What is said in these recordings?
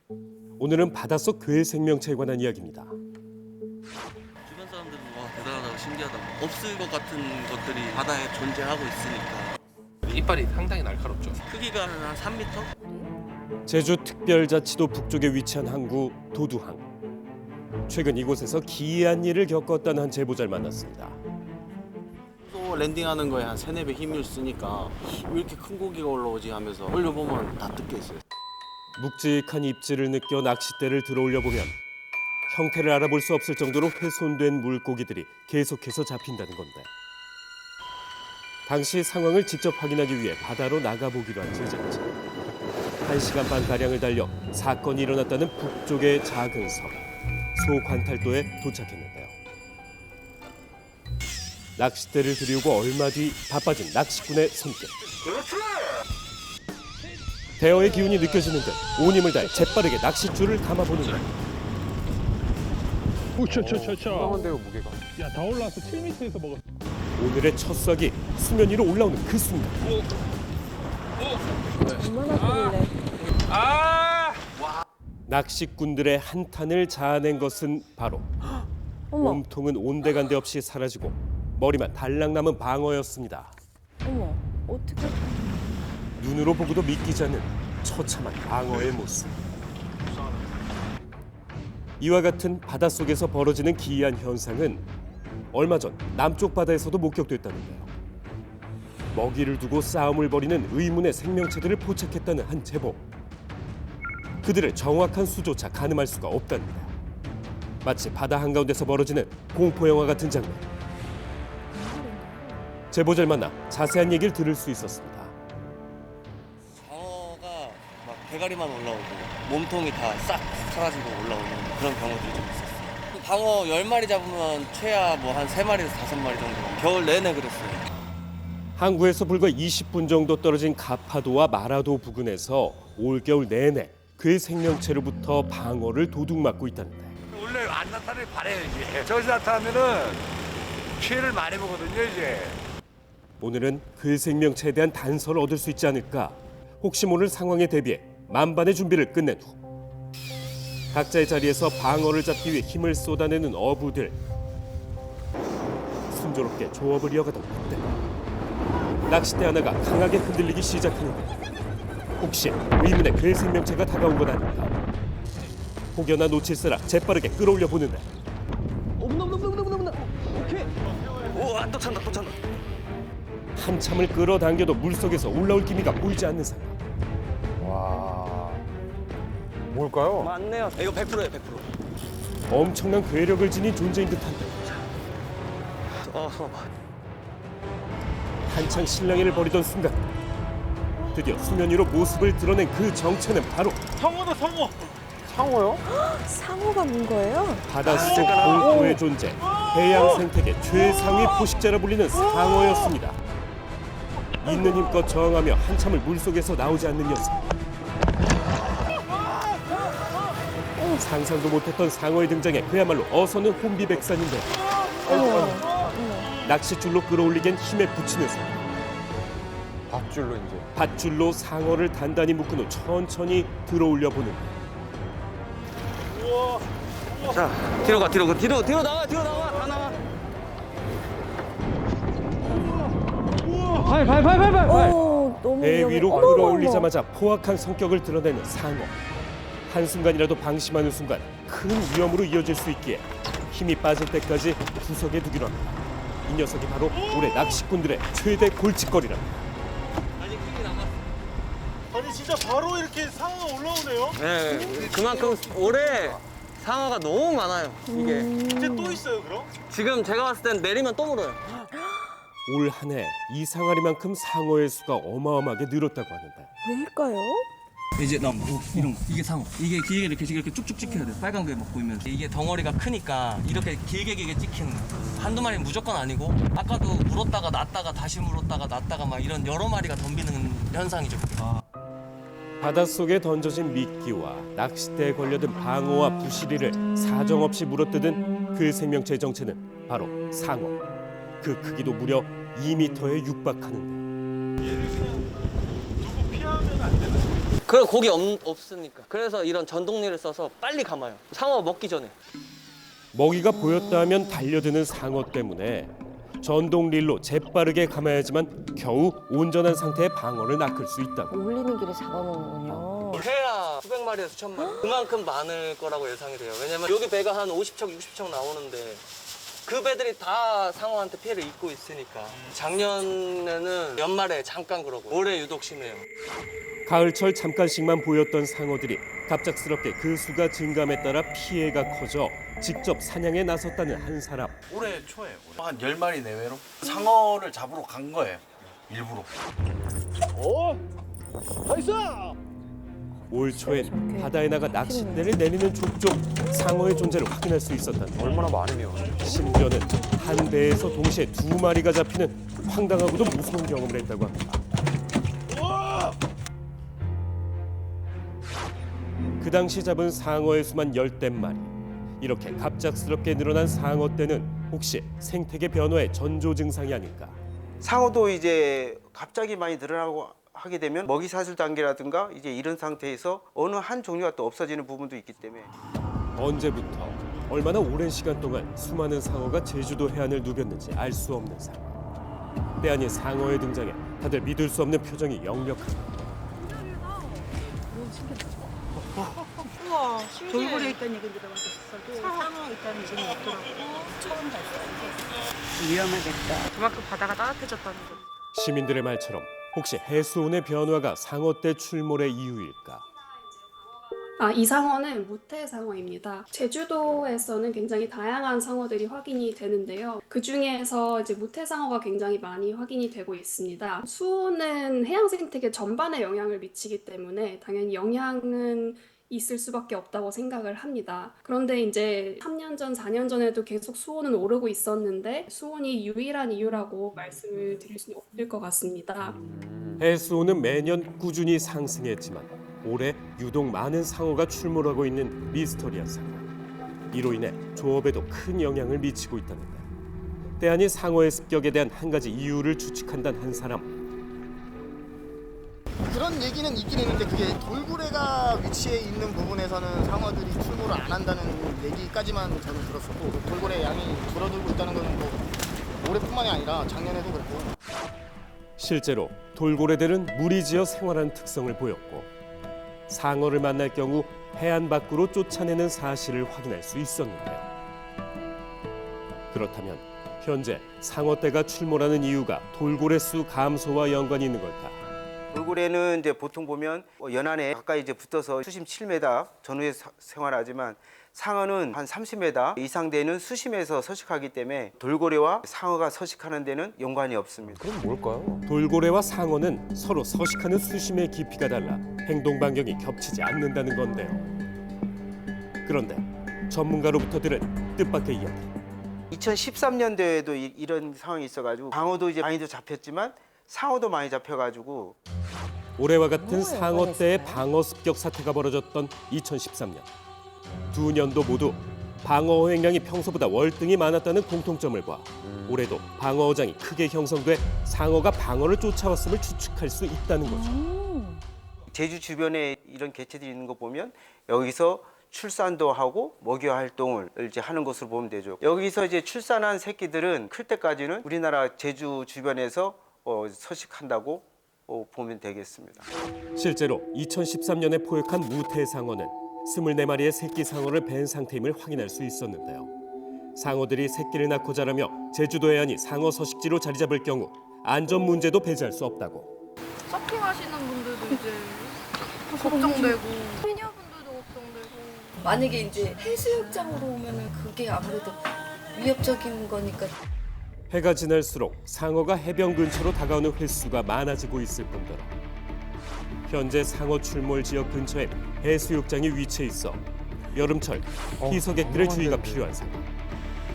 오늘은 바닷속 괴 생명체에 관한 이야기입니다. 주변 사람들은 와 대단하다고 신기하다고 없을 것 같은 것들이 바다에 존재하고 있으니까. 이빨이 상당히 날카롭죠. 크기가 한 3m? 제주 특별자치도 북쪽에 위치한 항구 도두항. 최근 이곳에서 기이한 일을 겪었다는 한 제보자를 만났습니다. 또 랜딩하는 거에 한 3-4배 힘을 쓰니까 왜 이렇게 큰 고기가 올라오지 하면서 올려보면 다 뜯겨 있어요. 묵직한 입질을 느껴 낚싯대를 들어올려 보면 형태를 알아볼 수 없을 정도로 훼손된 물고기들이 계속해서 잡힌다는 건데, 당시 상황을 직접 확인하기 위해 바다로 나가보기로 한 제작자. 1시간 반 가량을 달려 사건이 일어났다는 북쪽의 작은 섬 소관탈도에 도착했는데요. 낚싯대를 들이우고 얼마 뒤 바빠진 낚시꾼의 손길. 대어의 기운이 느껴지는 듯 온 힘을 다해 재빠르게 낚싯줄을 감아보는데, 우차차차차. 상한데요 무게가. 야, 다 올라와서 7m에서 먹었어. 오늘의 첫 싹이 수면 위로 올라오는 그 순간 얼마나 크길래? 낚시꾼들의 한탄을 자아낸 것은 바로 어머, 몸통은 온데간데 없이 사라지고 머리만 달랑 남은 방어였습니다. 어머, 어떻게? 눈으로 보고도 믿기지 않는 처참한 방어의 모습. 이와 같은 바닷속에서 벌어지는 기이한 현상은 얼마 전 남쪽 바다에서도 목격됐다는데요. 먹이를 두고 싸움을 벌이는 의문의 생명체들을 포착했다는 한 제보. 그들의 정확한 수조차 가늠할 수가 없다는데, 마치 바다 한가운데서 벌어지는 공포영화 같은 장면. 제보자를 만나 자세한 얘기를 들을 수 있었습니다. 방어가 막 대가리만 올라오고 몸통이 다 싹 사라지고 올라오는 그런 경우들이 좀 있었어요. 방어 10마리 잡으면 최하 뭐 한 3마리에서 5마리 정도. 겨울 내내 그랬어요. 항구에서 불과 20분 정도 떨어진 가파도와 마라도 부근에서 올겨울 내내 괴 생명체로부터 방어를 도둑맞고 있다는데, 원래 안 나타나길 바래요 이게. 저기서 나타나면은 피해를 많이 보거든요 이제. 오늘은 괴 생명체에 대한 단서를 얻을 수 있지 않을까, 혹시 모를 상황에 대비해 만반의 준비를 끝낸 후 각자의 자리에서 방어를 잡기 위해 힘을 쏟아내는 어부들. 순조롭게 조업을 이어가던 그때 낚싯대 하나가 강하게 흔들리기 시작하는데, 혹시 의문의 괴 생명체가 다가온 건 아닐까. 혹여나 놓칠세라 재빠르게 끌어올려 보는데, 오또 찬다 또 찬다. 한참을 끌어당겨도 물속에서 올라올 기미가 보이지 않는 상황. 와. 뭘까요? 맞네요. 이거 100%예요 100%. 엄청난 괴력을 지닌 존재인 듯한데, 한창 실랑이를 벌이던 순간 드디어 수면 위로 모습을 드러낸 그 정체는 바로 상어다 상어. 상어요? 상어가 문 거예요? 바닷속 공포의 존재, 해양 생태계 최상위 포식자라 불리는 상어였습니다. 있는 힘껏 저항하며 한참을 물속에서 나오지 않는 녀석. 상상도 못했던 상어의 등장에 그야말로 어서는 혼비백산인데, 낚싯줄로 끌어올리기엔 힘에 부치는 상어. 밧줄로 이제. 밧줄로 상어를 단단히 묶은 후 천천히 들어올려 보는 것. 자 뒤로 가 뒤로 나와 다 나와. 너무 배 위험해. 위로 어머, 어머, 어머. 끌어올리자마자 포악한 성격을 드러내는 상어. 한순간이라도 방심하는 순간 큰 위험으로 이어질 수 있기에 힘이 빠질 때까지 구석에 두기로 합니다. 이 녀석이 바로 올해 낚시꾼들의 최대 골칫거리랍니다. 아니 크게 남았어. 아니 진짜 바로 이렇게 상어가 올라오네요. 네 그만큼 올해 상어가 너무 많아요. 이게 이제 또 있어요 그럼? 지금 제가 봤을 땐 내리면 또 물어요. 올 한 해 이 상아리만큼 상어의 수가 어마어마하게 늘었다고 하는데, 왜일까요? 이제 이런 거 이게 상어. 이게 길게 이렇게 쭉쭉 찍혀야 돼. 빨간 게 막 보이면 이게 덩어리가 크니까 이렇게 길게 찍히는 거. 한두 마리 무조건 아니고 아까도 물었다가 놨다가 다시 물었다가 놨다가 막 이런 여러 마리가 덤비는 현상이죠. 바닷속에 던져진 미끼와 낚싯대에 걸려든 방어와 부시리를 사정없이 물어뜯은 그 생명체의 정체는 바로 상어. 그 크기도 무려 2m에 육박하는데, 얘를 그냥 두고 피하면 안 되나? 그럼 고기 없으니까. 그래서 이런 전동릴을 써서 빨리 감아요. 상어 먹기 전에. 먹이가 보였다 하면 달려드는 상어 때문에 전동 릴로 재빠르게 감아야지만 겨우 온전한 상태의 방어를 낚을 수 있다고. 올리는 길에 잡아먹는군요. 해야 수백 마리에서 수천 마리. 그만큼 많을 거라고 예상이 돼요. 왜냐면 여기 배가 한 50척, 60척 나오는데 그 배들이 다 상어한테 피해를 입고 있으니까. 작년에는 연말에 잠깐 그러고 올해 유독 심해요. 가을철 잠깐씩만 보였던 상어들이 갑작스럽게 그 수가 증감에 따라 피해가 커져 직접 사냥에 나섰다는 한 사람. 올해 초에 한 10마리 내외로 상어를 잡으러 간 거예요. 일부러. 올 초엔 바다에 나가 낚싯대를 내리는 족족 상어의 존재를 확인할 수 있었다는. 얼마나 많으면. 심지어는 한 배에서 동시에 2마리가 잡히는 황당하고도 무서운 경험을 했다고 합니다. 그 당시 잡은 상어의 수만 10댓마리. 이렇게 갑작스럽게 늘어난 상어 떼는 혹시 생태계 변화의 전조 증상이 아닐까? 상어도 이제 갑자기 많이 늘어나고 하게 되면 먹이 사슬 단계라든가 이제 이런 상태에서 어느 한 종류가 또 없어지는 부분도 있기 때문에. 언제부터 얼마나 오랜 시간 동안 수많은 상어가 제주도 해안을 누볐는지 알 수 없는 상황. 때 아닌 상어의 등장에 다들 믿을 수 없는 표정이 역력합니다. 우와, 돌고래 있다는 얘기 들어봤었어도 상어 있다는 얘기는 없더라고. 처음 봤어요. 위험하겠다. 그만큼 바다가 따뜻해졌다는 거. 시민들의 말처럼 혹시 해수온의 변화가 상어떼 출몰의 이유일까? 이 상어는 무태상어입니다. 제주도에서는 굉장히 다양한 상어들이 확인이 되는데요. 그 중에서 이제 무태상어가 굉장히 많이 확인이 되고 있습니다. 수온은 해양 생태계 전반에 영향을 미치기 때문에 당연히 영향은 있을 수밖에 없다고 생각을 합니다. 그런데 이제 3년 전, 4년 전에도 계속 수온은 오르고 있었는데 수온이 유일한 이유라고 말씀을 드릴 수는 없을 것 같습니다. 해수온은 매년 꾸준히 상승했지만 올해 유독 많은 상어가 출몰하고 있는 미스터리한 상황. 이로 인해 조업에도 큰 영향을 미치고 있다는데. 때 아닌 상어의 습격에 대한 한 가지 이유를 추측한다는 한 사람. 그런 얘기는 있긴 있는데 그게 돌고래가 위치해 있는 부분에서는 상어들이 출몰을 안 한다는 얘기까지만 저는 들었었고 돌고래 양이 줄어들고 있다는 건 뭐 올해뿐만이 아니라 작년에도 그랬고. 실제로 돌고래들은 무리지어 생활하는 특성을 보였고 상어를 만날 경우 해안 밖으로 쫓아내는 사실을 확인할 수 있었는데요. 그렇다면 현재 상어떼가 출몰하는 이유가 돌고래 수 감소와 연관이 있는 걸까? 돌고래는 이제 보통 보면 연안에 가까이 이제 붙어서 수심 7m 전후에 생활하지만 상어는 한 30m 이상 되는 수심에서 서식하기 때문에 돌고래와 상어가 서식하는 데는 연관이 없습니다. 그럼 뭘까요? 돌고래와 상어는 서로 서식하는 수심의 깊이가 달라 행동 반경이 겹치지 않는다는 건데요. 그런데 전문가로부터 들은 뜻밖의 이야기. 2013년도에도 이런 상황이 있어가지고 방어도 이제 많이도 잡혔지만 상어도 많이 잡혀가지고 올해와 같은 상어떼의 방어 습격 사태가 벌어졌던 2013년. 두 년도 모두 방어 횡령이 평소보다 월등히 많았다는 공통점을 봐 올해도 방어 어장이 크게 형성돼 상어가 방어를 쫓아왔음을 추측할 수 있다는 거죠. 제주 주변에 이런 개체들이 있는 거 보면 여기서 출산도 하고 먹이 활동을 이제 하는 것으로 보면 되죠. 여기서 이제 출산한 새끼들은 클 때까지는 우리나라 제주 주변에서 서식한다고 보면 되겠습니다. 실제로 2013년에 포획한 무태상어는 24마리의 새끼 상어를 벤 상태임을 확인할 수 있었는데요. 상어들이 새끼를 낳고 자라며 제주도 해안이 상어 서식지로 자리 잡을 경우 안전 문제도 배제할 수 없다고. 서핑하시는 분들도 이제 걱정되고 해녀분들도 걱정되고. 만약에 이제 해수욕장으로 오면은 그게 아무래도 위협적인 거니까. 해가 지날수록 상어가 해변 근처로 다가오는 횟수가 많아지고 있을 뿐더러 현재 상어 출몰 지역 근처에 해수욕장이 위치해 있어 여름철 희석객들의 주의가 필요한 상황.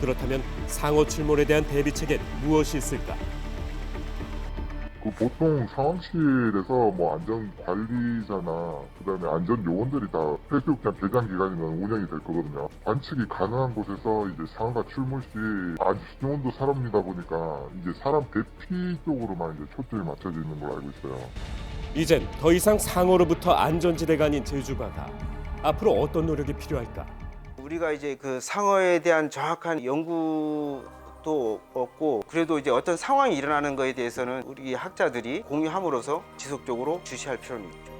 그렇다면 상어 출몰에 대한 대비책엔 무엇이 있을까? 보통 상황실에서 뭐 안전 관리자나 그다음에 안전 요원들이 다 해수욕장 개장 기간이면 운영이 될 거거든요. 관측이 가능한 곳에서 이제 상어가 출몰 시 아주 수온도 사람이다 보니까 이제 사람 대피 쪽으로만 이제 초점이 맞춰져 있는 걸로 알고 있어요. 이젠 더 이상 상어로부터 안전지대가 아닌 제주바다. 앞으로 어떤 노력이 필요할까? 우리가 이제 그 상어에 대한 정확한 연구도 없고 그래도 이제 어떤 상황이 일어나는 거에 대해서는 우리 학자들이 공유함으로써 지속적으로 주시할 필요는 있죠.